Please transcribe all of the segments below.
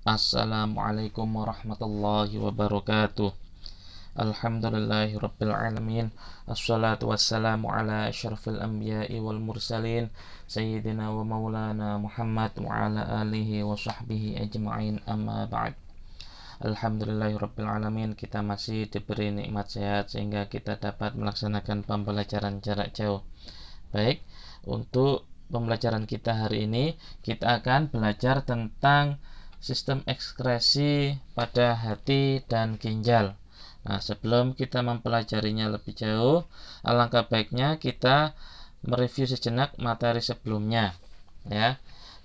Assalamualaikum warahmatullahi wabarakatuh. Alhamdulillahirabbil alamin. Assalatu wassalamu ala asyrafil anbiya'i wal mursalin sayyidina wa maulana Muhammad wa ala alihi wa sahbihi ajma'in, amma ba'd. Alhamdulillahirabbil alamin, kita masih diberi nikmat sehat sehingga kita dapat melaksanakan pembelajaran jarak jauh. Baik, untuk pembelajaran kita hari ini kita akan belajar tentang sistem ekskresi pada hati dan ginjal. Nah, sebelum kita mempelajarinya lebih jauh, alangkah baiknya kita mereview sejenak materi sebelumnya. Ya,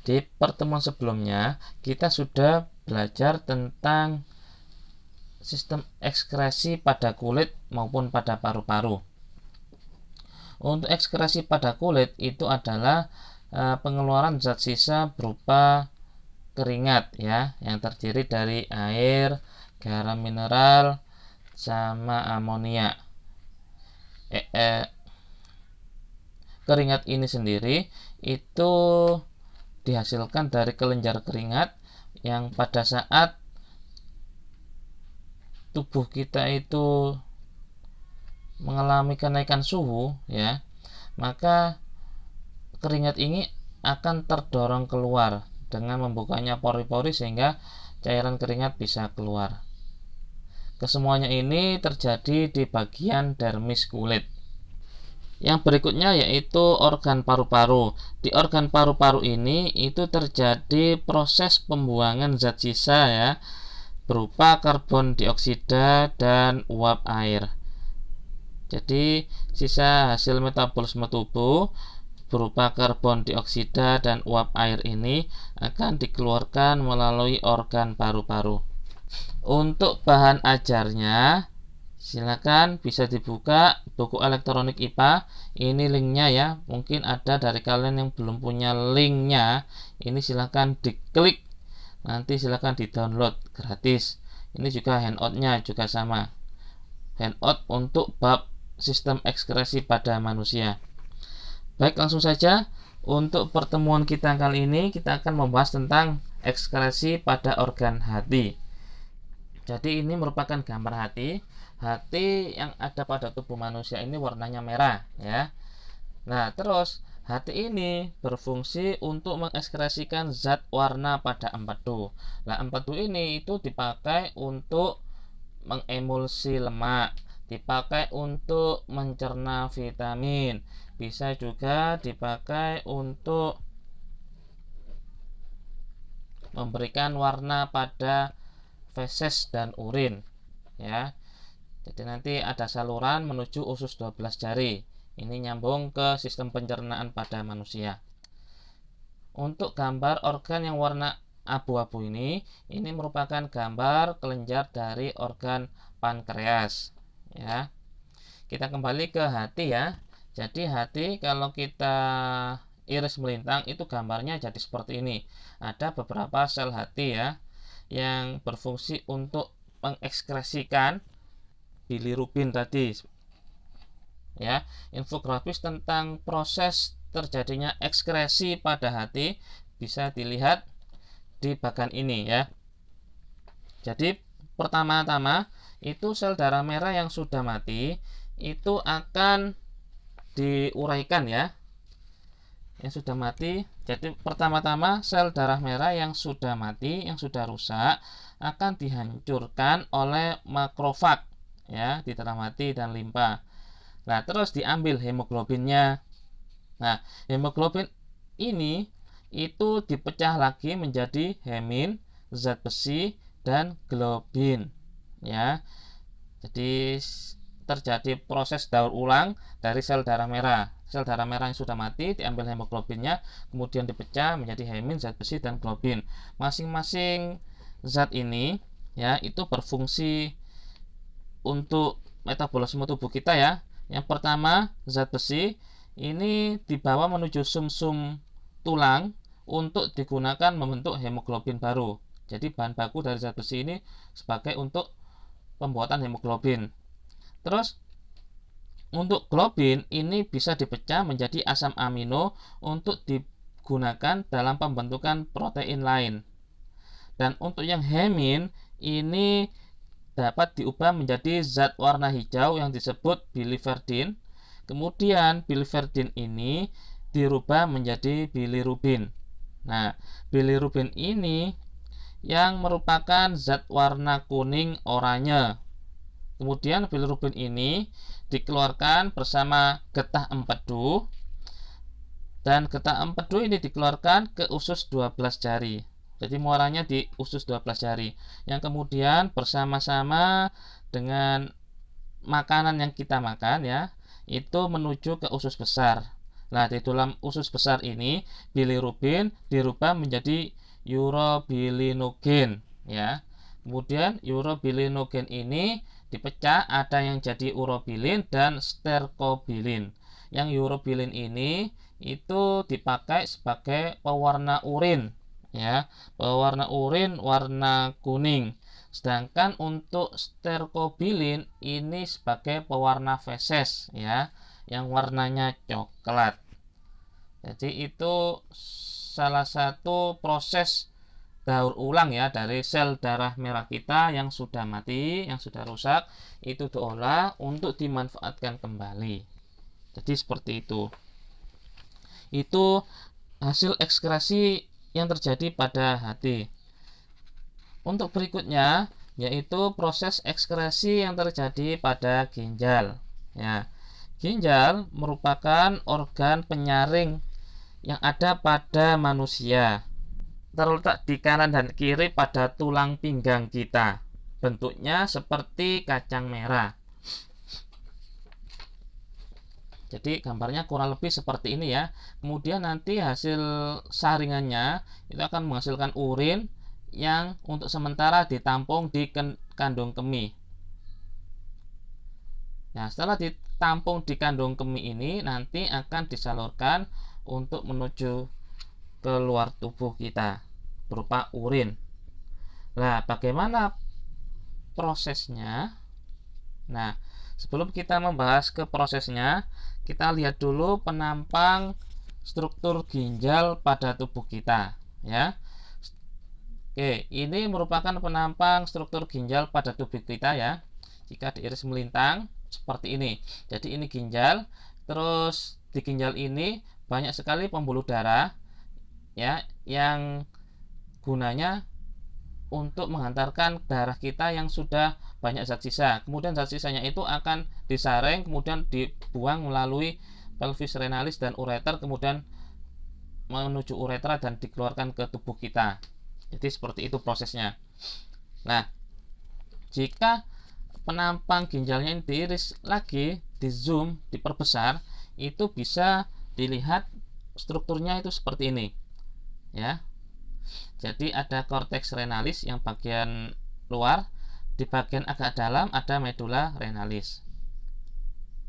di pertemuan sebelumnya kita sudah belajar tentang sistem ekskresi pada kulit maupun pada paru-paru. Untuk ekskresi pada kulit itu adalah pengeluaran zat sisa berupa keringat ya, yang terdiri dari air, garam mineral, sama amonia. Keringat ini sendiri itu dihasilkan dari kelenjar keringat yang pada saat tubuh kita itu mengalami kenaikan suhu ya, maka keringat ini akan terdorong keluar dengan membukanya pori-pori sehingga cairan keringat bisa keluar. Kesemuanya ini terjadi di bagian dermis kulit. Yang berikutnya yaitu organ paru-paru. Di organ paru-paru ini itu terjadi proses pembuangan zat sisa ya, berupa karbon dioksida dan uap air. Jadi sisa hasil metabolisme tubuh berupa karbon dioksida dan uap air ini akan dikeluarkan melalui organ paru-paru. Untuk bahan ajarnya silakan bisa dibuka buku elektronik IPA. Ini linknya ya, mungkin ada dari kalian yang belum punya linknya, ini silakan diklik, nanti silakan di download gratis. Ini juga handoutnya juga sama, handout untuk bab sistem ekskresi pada manusia. Baik, langsung saja untuk pertemuan kita kali ini kita akan membahas tentang ekskresi pada organ hati. Jadi ini merupakan gambar hati. Hati yang ada pada tubuh manusia ini warnanya merah ya. Nah, terus hati ini berfungsi untuk mengekskresikan zat warna pada empedu. Nah, empedu ini itu dipakai untuk mengemulsi lemak, dipakai untuk mencerna vitamin, bisa juga dipakai untuk memberikan warna pada feses dan urin ya. Jadi nanti ada saluran menuju usus 12 jari. Ini nyambung ke sistem pencernaan pada manusia. Untuk gambar organ yang warna abu-abu ini merupakan gambar kelenjar dari organ pankreas ya. Kita kembali ke hati ya. Jadi hati kalau kita iris melintang itu gambarnya jadi seperti ini. Ada beberapa sel hati ya yang berfungsi untuk mengekskresikan bilirubin tadi ya. Infografis tentang proses terjadinya ekskresi pada hati bisa dilihat di bagian ini ya. Jadi pertama-tama itu sel darah merah yang sudah mati itu akan diuraikan ya, yang sudah mati. Jadi pertama-tama sel darah merah yang sudah mati, yang sudah rusak akan dihancurkan oleh makrofag ya di darah mati dan limpa. Nah, terus diambil hemoglobinnya. Nah, hemoglobin ini itu dipecah lagi menjadi hemin, zat besi, dan globin ya. Jadi terjadi proses daur ulang dari sel darah merah. Sel darah merah yang sudah mati diambil hemoglobinnya, kemudian dipecah menjadi hemin, zat besi, dan globin. Masing-masing zat ini ya itu berfungsi untuk metabolisme tubuh kita ya. Yang pertama, zat besi ini dibawa menuju sumsum tulang untuk digunakan membentuk hemoglobin baru. Jadi bahan baku dari zat besi ini sebagai untuk pembuatan hemoglobin. Terus untuk globin ini bisa dipecah menjadi asam amino untuk digunakan dalam pembentukan protein lain. Dan untuk yang hemin ini dapat diubah menjadi zat warna hijau yang disebut biliverdin. Kemudian biliverdin ini dirubah menjadi bilirubin. Nah, bilirubin ini yang merupakan zat warna kuning oranye. Kemudian bilirubin ini dikeluarkan bersama getah empedu, dan getah empedu ini dikeluarkan ke usus 12 jari. Jadi muaranya di usus 12 jari, yang kemudian bersama-sama dengan makanan yang kita makan ya, itu menuju ke usus besar. Nah, di dalam usus besar ini bilirubin dirubah menjadi urobilinogen ya. Kemudian urobilinogen ini dipecah, ada yang jadi urobilin dan sterkobilin. Yang urobilin ini itu dipakai sebagai pewarna urin ya, pewarna urin warna kuning. Sedangkan untuk sterkobilin ini sebagai pewarna feses ya, yang warnanya coklat. Jadi itu salah satu proses daur ulang ya dari sel darah merah kita yang sudah mati, yang sudah rusak, itu diolah untuk dimanfaatkan kembali. Jadi seperti itu. Itu hasil ekskresi yang terjadi pada hati. Untuk berikutnya yaitu proses ekskresi yang terjadi pada ginjal ya. Ginjal merupakan organ penyaring yang ada pada manusia, terletak di kanan dan kiri pada tulang pinggang kita. Bentuknya seperti kacang merah. Jadi gambarnya kurang lebih seperti ini ya. Kemudian nanti hasil saringannya itu akan menghasilkan urin yang untuk sementara ditampung di kandung kemih. Nah, setelah ditampung di kandung kemih ini nanti akan disalurkan untuk menuju ke luar tubuh kita berupa urin. Nah, bagaimana prosesnya? Nah, sebelum kita membahas ke prosesnya, kita lihat dulu penampang struktur ginjal pada tubuh kita ya. Oke, ini merupakan penampang struktur ginjal pada tubuh kita ya. Jika diiris melintang seperti ini. Jadi ini ginjal, terus di ginjal ini banyak sekali pembuluh darah ya, yang gunanya untuk menghantarkan darah kita yang sudah banyak zat sisa. Kemudian zat sisanya itu akan disaring, kemudian dibuang melalui pelvis renalis dan ureter, kemudian menuju uretra dan dikeluarkan ke tubuh kita. Jadi seperti itu prosesnya. Nah, jika penampang ginjalnya ini diiris lagi, di zoom, diperbesar, itu bisa dilihat strukturnya itu seperti ini ya. Jadi ada korteks renalis yang bagian luar, di bagian agak dalam ada medula renalis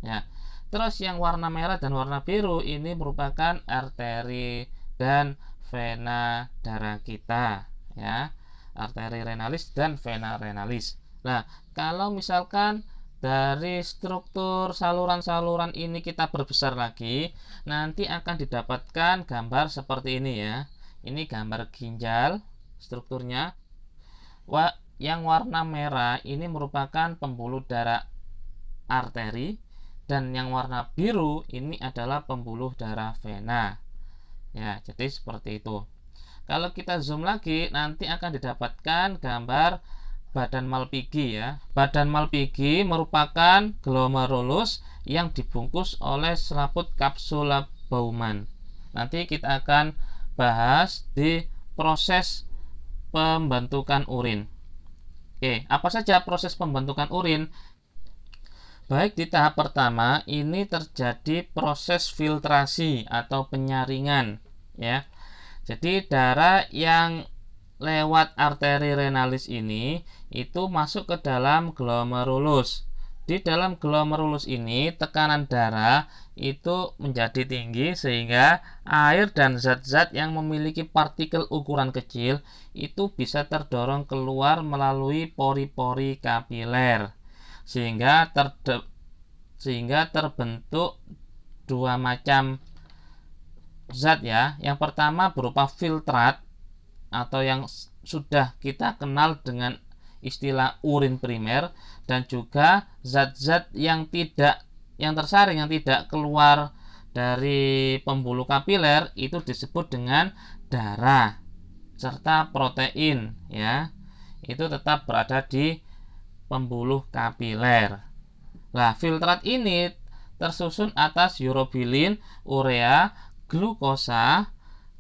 ya. Terus yang warna merah dan warna biru ini merupakan arteri dan vena darah kita ya, arteri renalis dan vena renalis. Nah, kalau misalkan dari struktur saluran-saluran ini kita perbesar lagi, nanti akan didapatkan gambar seperti ini ya. Ini gambar ginjal strukturnya. Yang warna merah ini merupakan pembuluh darah arteri, dan yang warna biru ini adalah pembuluh darah vena ya. Jadi seperti itu. Kalau kita zoom lagi, nanti akan didapatkan gambar badan Malpighi ya. Badan Malpighi merupakan glomerulus yang dibungkus oleh selaput kapsula Bowman. Nanti kita akan bahas di proses pembentukan urin. Oke, apa saja proses pembentukan urin? Baik, di tahap pertama ini terjadi proses filtrasi atau penyaringan ya. Jadi darah yang lewat arteri renalis ini itu masuk ke dalam glomerulus. Di dalam glomerulus ini tekanan darah itu menjadi tinggi sehingga air dan zat-zat yang memiliki partikel ukuran kecil itu bisa terdorong keluar melalui pori-pori kapiler sehingga terbentuk dua macam zat ya. Yang pertama berupa filtrat atau yang sudah kita kenal dengan istilah urin primer, dan juga zat-zat yang tersaring, yang tidak keluar dari pembuluh kapiler itu disebut dengan darah, serta protein ya, itu tetap berada di pembuluh kapiler. Nah, filtrat ini tersusun atas urobilin, urea, glukosa,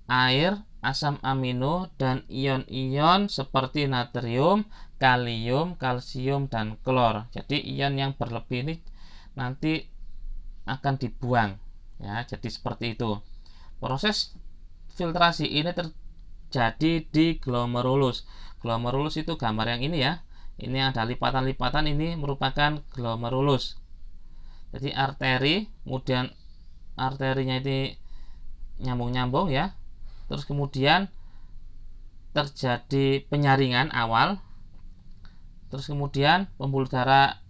air, asam amino, dan ion-ion seperti natrium, kalium, kalsium, dan klor. Jadi ion yang berlebih ini nanti akan dibuang ya. Jadi seperti itu. Proses filtrasi ini terjadi di glomerulus. Glomerulus itu gambar yang ini ya. Ini ada lipatan-lipatan, ini merupakan glomerulus. Jadi arteri, kemudian arterinya ini nyambung-nyambung ya. Terus kemudian terjadi penyaringan awal, terus kemudian pembuluh darah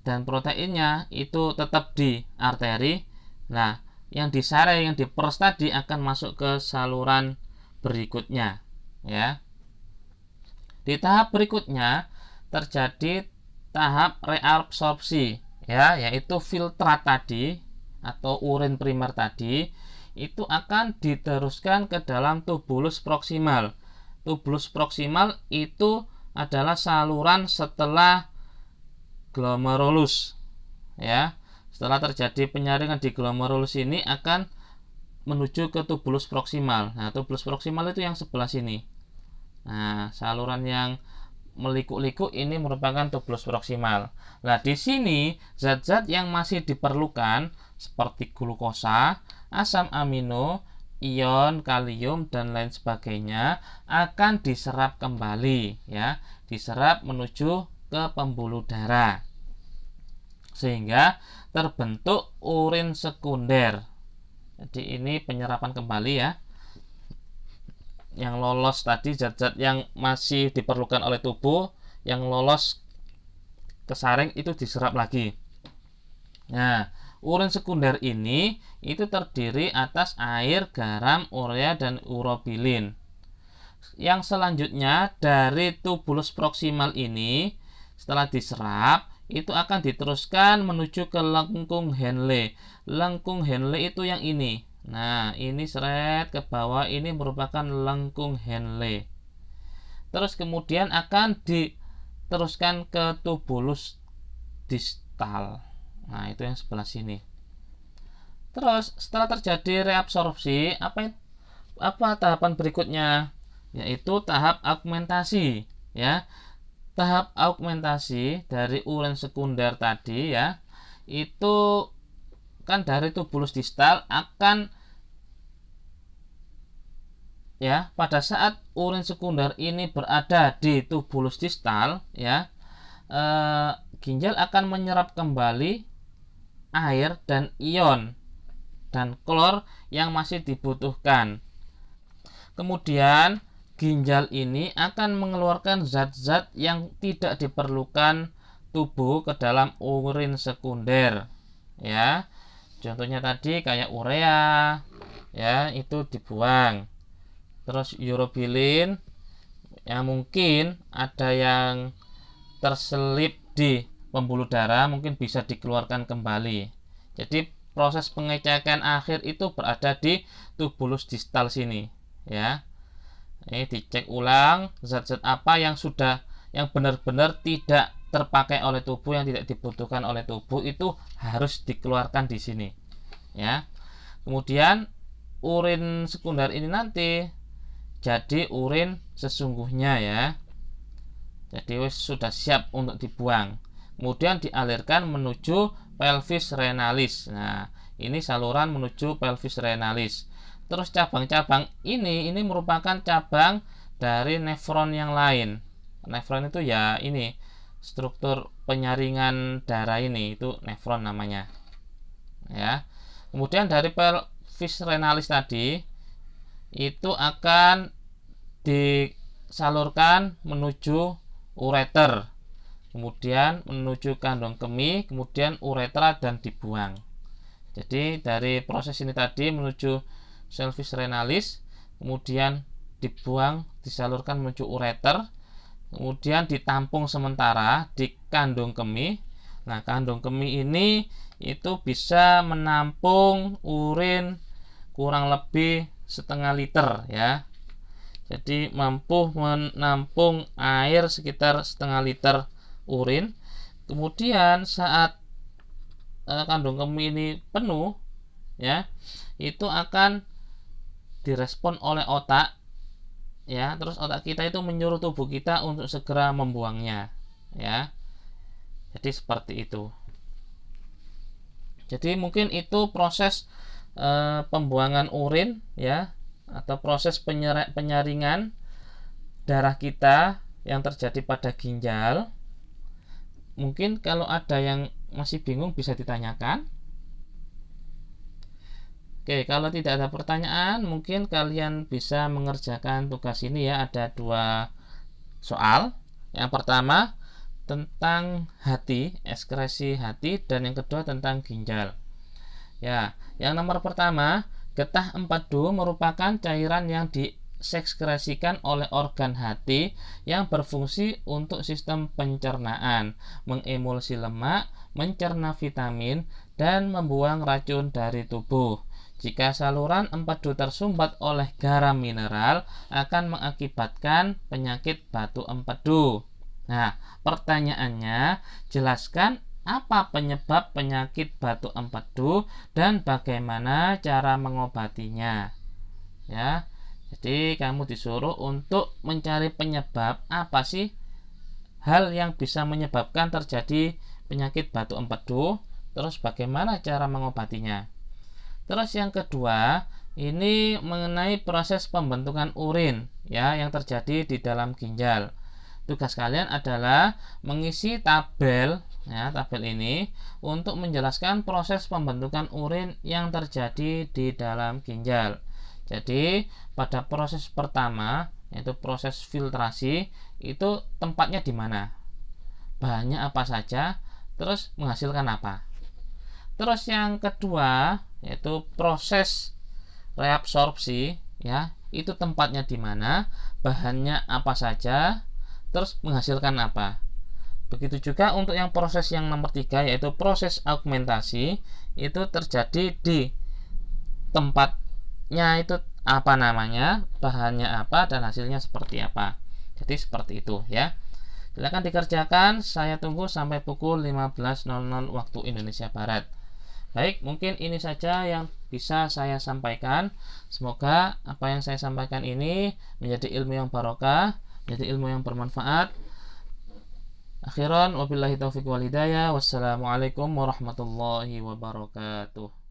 dan proteinnya itu tetap di arteri. Nah, yang disaring, yang diperes tadi akan masuk ke saluran berikutnya ya. Di tahap berikutnya terjadi tahap reabsorpsi ya, yaitu filtrat tadi atau urin primer tadi itu akan diteruskan ke dalam tubulus proksimal. Tubulus proksimal itu adalah saluran setelah glomerulus ya. Setelah terjadi penyaringan di glomerulus ini akan menuju ke tubulus proksimal. Nah, tubulus proksimal itu yang sebelah sini. Nah, saluran yang meliku-liku ini merupakan tubulus proksimal. Nah, di sini zat-zat yang masih diperlukan seperti glukosa, asam amino, ion, kalium, dan lain sebagainya akan diserap kembali ya, diserap menuju ke pembuluh darah sehingga terbentuk urin sekunder. Jadi ini penyerapan kembali ya. Yang lolos tadi zat-zat yang masih diperlukan oleh tubuh, yang lolos ke saring itu diserap lagi. Nah, urin sekunder ini itu terdiri atas air, garam, urea, dan urobilin. Yang selanjutnya dari tubulus proksimal ini setelah diserap itu akan diteruskan menuju ke lengkung Henle. Lengkung Henle itu yang ini. Nah, ini seret ke bawah, ini merupakan lengkung Henle. Terus kemudian akan diteruskan ke tubulus distal. Nah, itu yang sebelah sini. Terus setelah terjadi reabsorpsi, apa tahapan berikutnya? Yaitu tahap augmentasi ya. Tahap augmentasi dari urin sekunder tadi ya, itu kan dari tubulus distal akan ya, pada saat urin sekunder ini berada di tubulus distal ya, ginjal akan menyerap kembali air dan ion dan klor yang masih dibutuhkan. Kemudian ginjal ini akan mengeluarkan zat-zat yang tidak diperlukan tubuh ke dalam urin sekunder ya. Contohnya tadi kayak urea ya, itu dibuang. Terus urobilin ya, mungkin ada yang terselip di pembuluh darah, mungkin bisa dikeluarkan kembali. Jadi proses pengecekan akhir itu berada di tubulus distal sini ya. Ini dicek ulang zat-zat apa yang benar-benar tidak terpakai oleh tubuh, yang tidak dibutuhkan oleh tubuh, itu harus dikeluarkan di sini ya. Kemudian urin sekunder ini nanti jadi urin sesungguhnya ya. Jadi sudah siap untuk dibuang. Kemudian dialirkan menuju pelvis renalis. Nah, ini saluran menuju pelvis renalis. Terus cabang-cabang ini merupakan cabang dari nefron yang lain. Nefron itu ya ini struktur penyaringan darah, ini itu nefron namanya. Ya. Kemudian dari pelvis renalis tadi itu akan disalurkan menuju ureter, kemudian menuju kandung kemih, kemudian uretra, dan dibuang. Jadi dari proses ini tadi menuju pelvis renalis, kemudian dibuang, disalurkan menuju ureter, kemudian ditampung sementara di kandung kemih. Nah, kandung kemih ini itu bisa menampung urin kurang lebih setengah liter ya. Jadi mampu menampung air sekitar setengah liter urin. Kemudian saat kandung kemih ini penuh ya, itu akan direspon oleh otak ya. Terus otak kita itu menyuruh tubuh kita untuk segera membuangnya ya. Jadi seperti itu. Jadi mungkin itu proses pembuangan urin ya, atau proses penyaringan darah kita yang terjadi pada ginjal. Mungkin kalau ada yang masih bingung bisa ditanyakan. Oke, kalau tidak ada pertanyaan, mungkin kalian bisa mengerjakan tugas ini ya. Ada 2 soal. Yang pertama tentang hati, ekskresi hati, dan yang kedua tentang ginjal. Ya, yang nomor pertama, getah empedu merupakan cairan yang disekresikan oleh organ hati yang berfungsi untuk sistem pencernaan, mengemulsi lemak, mencerna vitamin, dan membuang racun dari tubuh. Jika saluran empedu tersumbat oleh garam mineral, akan mengakibatkan penyakit batu empedu. Nah, pertanyaannya, jelaskan apa penyebab penyakit batu empedu dan bagaimana cara mengobatinya. Ya, jadi kamu disuruh untuk mencari penyebab apa sih hal yang bisa menyebabkan terjadi penyakit batu empedu, terus bagaimana cara mengobatinya. Terus yang kedua, ini mengenai proses pembentukan urin ya yang terjadi di dalam ginjal. Tugas kalian adalah mengisi tabel ya, tabel ini untuk menjelaskan proses pembentukan urin yang terjadi di dalam ginjal. Jadi pada proses pertama, yaitu proses filtrasi, itu tempatnya di mana, bahannya apa saja, terus menghasilkan apa. Terus yang kedua yaitu proses reabsorpsi ya, itu tempatnya di mana, bahannya apa saja, terus menghasilkan apa. Begitu juga untuk yang proses yang nomor 3 yaitu proses augmentasi, itu terjadi di tempatnya itu apa namanya, bahannya apa, dan hasilnya seperti apa. Jadi seperti itu ya. Silakan dikerjakan, saya tunggu sampai pukul 15.00 waktu Indonesia Barat. Baik, mungkin ini saja yang bisa saya sampaikan. Semoga apa yang saya sampaikan ini menjadi ilmu yang barokah, menjadi ilmu yang bermanfaat. Akhiran wabillahi taufiq wal hidayah. Wassalamualaikum warahmatullahi wabarakatuh.